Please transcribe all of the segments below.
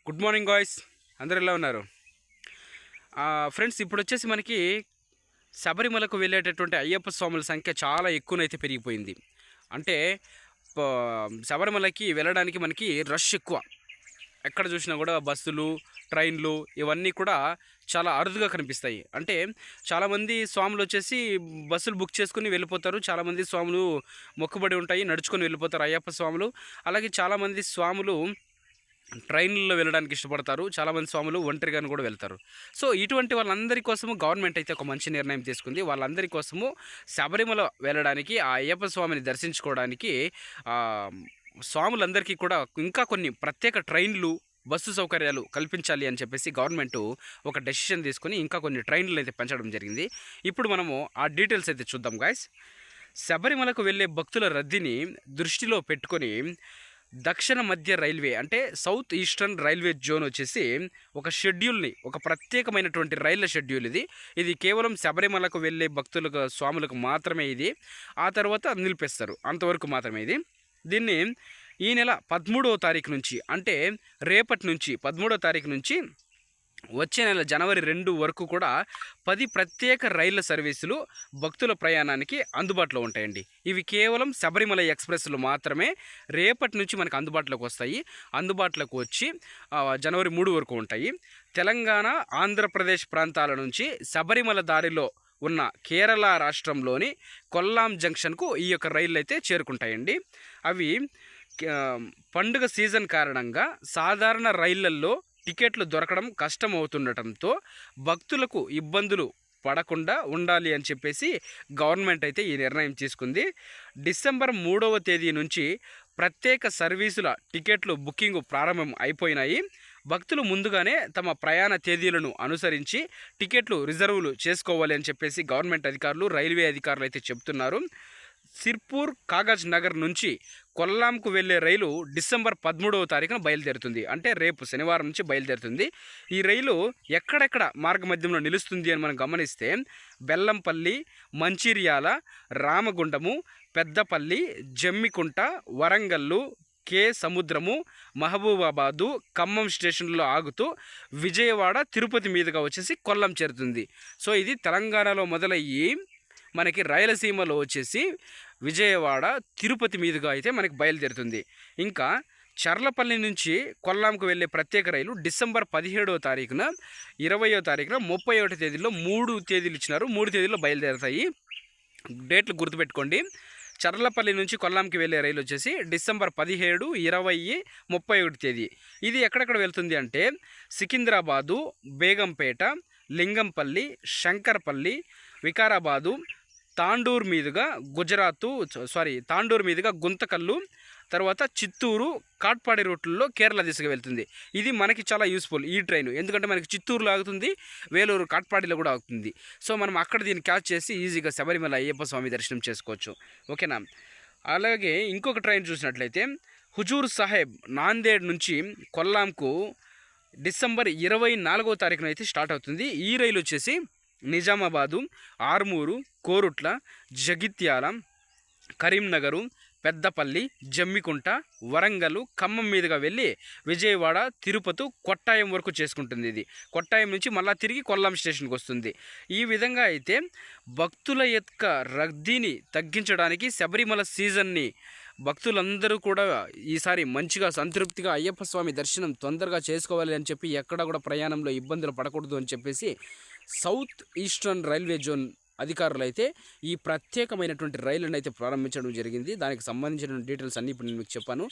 Good morning guys, అందరు ఎలా ఉన్నారు ఫ్రెండ్స్? ఇప్పుడు వచ్చేసి మనకి శబరిమలకు వెళ్ళేటటువంటి అయ్యప్ప స్వాముల సంఖ్య చాలా ఎక్కువనైతే పెరిగిపోయింది. అంటే శబరిమలకి వెళ్ళడానికి మనకి రష్ ఎక్కువ. ఎక్కడ చూసినా కూడా బస్సులు, ట్రైన్లు ఇవన్నీ కూడా చాలా అరుదుగా కనిపిస్తాయి. అంటే చాలామంది స్వాములు వచ్చేసి బస్సులు బుక్ చేసుకుని వెళ్ళిపోతారు. చాలామంది స్వాములు మొక్కుబడి ఉంటాయి, నడుచుకొని వెళ్ళిపోతారు అయ్యప్ప స్వాములు. అలాగే చాలామంది స్వాములు ట్రైన్లలో వెళ్ళడానికి ఇష్టపడతారు. చాలామంది స్వాములు ఒంటరిగాను కూడా వెళ్తారు. సో ఇటువంటి వాళ్ళందరి కోసము గవర్నమెంట్ అయితే ఒక మంచి నిర్ణయం తీసుకుంది. వాళ్ళందరి కోసము శబరిమల వెళ్ళడానికి, ఆ అయ్యప్ప స్వామిని దర్శించుకోవడానికి స్వాములందరికీ కూడా ఇంకా కొన్ని ప్రత్యేక ట్రైన్లు, బస్సు సౌకర్యాలు కల్పించాలి అని చెప్పేసి గవర్నమెంట్ ఒక డెసిషన్ తీసుకొని ఇంకా కొన్ని ట్రైన్లు అయితే పెంచడం జరిగింది. ఇప్పుడు మనము ఆ డీటెయిల్స్ అయితే చూద్దాం గాయస్. శబరిమలకు వెళ్ళే భక్తుల రద్దీని దృష్టిలో పెట్టుకొని దక్షిణ మధ్య రైల్వే అంటే సౌత్ ఈస్టర్న్ రైల్వే జోన్ వచ్చేసి ఒక షెడ్యూల్ని, ఒక ప్రత్యేకమైనటువంటి రైళ్ల షెడ్యూల్ ఇది కేవలం శబరిమలకు వెళ్ళే భక్తులకు, స్వాములకు మాత్రమే ఇది. ఆ తర్వాత నిలిపేస్తారు, అంతవరకు మాత్రమే ఇది. దీన్ని ఈ నెల 13వ తారీఖు నుంచి, అంటే రేపటి నుంచి 13వ తారీఖు నుంచి వచ్చే నెల జనవరి 2 వరకు కూడా 10 ప్రత్యేక రైళ్ల సర్వీసులు భక్తుల ప్రయాణానికి అందుబాటులో ఉంటాయండి. ఇవి కేవలం శబరిమల ఎక్స్ప్రెస్లు మాత్రమే రేపటి నుంచి మనకు అందుబాటులోకి వస్తాయి. అందుబాటులోకి వచ్చి జనవరి 3 వరకు ఉంటాయి. తెలంగాణ, ఆంధ్రప్రదేశ్ ప్రాంతాల నుంచి శబరిమల దారిలో ఉన్న కేరళ రాష్ట్రంలోని కొల్లాం జంక్షన్కు ఈ యొక్క రైళ్ళు అయితే చేరుకుంటాయండి. అవి పండుగ సీజన్ కారణంగా సాధారణ రైళ్లల్లో టికెట్లు దొరకడం కష్టమవుతుండటంతో భక్తులకు ఇబ్బందులు పడకుండా ఉండాలి అని చెప్పేసి గవర్నమెంట్ అయితే ఈ నిర్ణయం తీసుకుంది. డిసెంబర్ 3వ తేదీ నుంచి ప్రత్యేక సర్వీసుల టికెట్లు బుకింగ్ ప్రారంభం అయిపోయినాయి. భక్తులు ముందుగానే తమ ప్రయాణ తేదీలను అనుసరించి టికెట్లు రిజర్వులు చేసుకోవాలి అని చెప్పేసి గవర్నమెంట్ అధికారులు, రైల్వే అధికారులు అయితే చెప్తున్నారు. సిర్పూర్, కాగజ్ నగర్ నుంచి కొల్లాంకు వెళ్ళే రైలు డిసెంబర్ 13వ తారీఖున బయలుదేరుతుంది. అంటే రేపు శనివారం నుంచి బయలుదేరుతుంది. ఈ రైలు ఎక్కడెక్కడ మార్గ మధ్యంలో నిలుస్తుంది అని మనం గమనిస్తే బెల్లంపల్లి, మంచిర్యాల, రామగుండము, పెద్దపల్లి, జమ్మికుంట, వరంగల్లు, కే సముద్రము, మహబూబాబాదు, ఖమ్మం స్టేషన్లో ఆగుతూ విజయవాడ, తిరుపతి మీదుగా వచ్చేసి కొల్లం చేరుతుంది. సో ఇది తెలంగాణలో మొదలయ్యి మనకి రాయలసీమలో వచ్చేసి విజయవాడ, తిరుపతి మీదుగా అయితే మనకి బయలుదేరుతుంది. ఇంకా చర్లపల్లి నుంచి కొల్లాంకు వెళ్ళే ప్రత్యేక రైలు డిసెంబర్ 17వ తారీఖున, 20వ తారీఖున, 31వ తేదీలో 3 తేదీలు ఇచ్చినారు. 3 తేదీల్లో బయలుదేరుతాయి. డేట్లు గుర్తుపెట్టుకోండి. చర్లపల్లి నుంచి కొల్లాంకి వెళ్ళే రైలు వచ్చేసి డిసెంబర్ 17, 20, 31 తేదీ. ఇది ఎక్కడెక్కడ వెళ్తుంది అంటే సికింద్రాబాదు, బేగంపేట, లింగంపల్లి, శంకర్పల్లి, వికారాబాదు, తాండూరు మీదుగా తాండూరు మీదుగా గుంతకల్లు, తర్వాత చిత్తూరు, కాట్పాడి రూట్లలో కేరళ దిశగా వెళ్తుంది. ఇది మనకి చాలా యూస్ఫుల్ ఈ ట్రైన్. ఎందుకంటే మనకి చిత్తూరులో ఆగుతుంది, వేలూరు, కాట్పాడిలో కూడా ఆగుతుంది. సో మనం అక్కడ దీన్ని క్యాచ్ చేసి ఈజీగా శబరిమల అయ్యప్ప స్వామి దర్శనం చేసుకోవచ్చు. ఓకేనా? అలాగే ఇంకొక ట్రైన్ చూసినట్లయితే హుజూర్ సాహెబ్, నాందేడ్ నుంచి కొల్లాంకు డిసెంబర్ 24వ తారీఖున అయితే స్టార్ట్ అవుతుంది. ఈ రైలు వచ్చేసి నిజామాబాదు, ఆర్మూరు, కోరుట్ల, జగిత్యాల, కరీంనగరు, పెద్దపల్లి, జమ్మికుంట, వరంగల్, ఖమ్మం మీదుగా వెళ్ళి విజయవాడ, తిరుపతి, కొట్టాయం వరకు చేసుకుంటుంది. ఇది కొట్టాయం నుంచి మళ్ళీ తిరిగి కొల్లాం స్టేషన్కి వస్తుంది. ఈ విధంగా అయితే భక్తుల యొక్క రద్దీని తగ్గించడానికి శబరిమల సీజన్ని భక్తులందరూ కూడా ఈసారి మంచిగా సంతృప్తిగా అయ్యప్ప స్వామి దర్శనం తొందరగా చేసుకోవాలి అని చెప్పి ఎక్కడ కూడా ప్రయాణంలో ఇబ్బందులు పడకూడదు అని చెప్పేసి సౌత్ ఈస్టర్న్ రైల్వే జోన్ అధికారులు అయితే ఈ ప్రత్యేకమైనటువంటి రైలును అయితే ప్రారంభించడం జరిగింది. దానికి సంబంధించిన డీటెయిల్స్ అన్నీ ఇప్పుడు నేను మీకు చెప్పాను.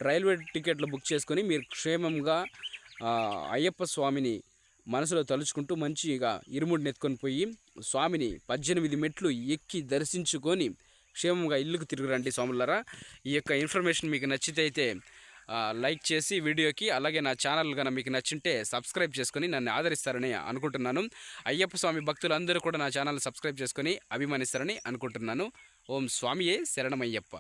రైల్వే టికెట్లు బుక్ చేసుకొని మీరు క్షేమంగా అయ్యప్ప స్వామిని మనసులో తలుచుకుంటూ మంచిగా ఇరుముడిని ఎత్తుకొని పోయి స్వామిని 18 మెట్లు ఎక్కి దర్శించుకొని క్షేమంగా ఇల్లుకు తిరుగురండి స్వాములారా. ఈ యొక్క ఇన్ఫర్మేషన్ మీకు నచ్చితే అయితే లైక్ చేసి వీడియోకి, అలాగే నా ఛానల్ కనుక మీకు నచ్చింటే సబ్స్క్రైబ్ చేసుకొని నన్ను ఆదరిస్తారని అనుకుంటున్నాను. అయ్యప్ప స్వామి భక్తులందరూ కూడా నా ఛానల్ సబ్స్క్రైబ్ చేసుకొని అభిమానిస్తారని అనుకుంటున్నాను. ఓం స్వామియే శరణమయ్యప్ప.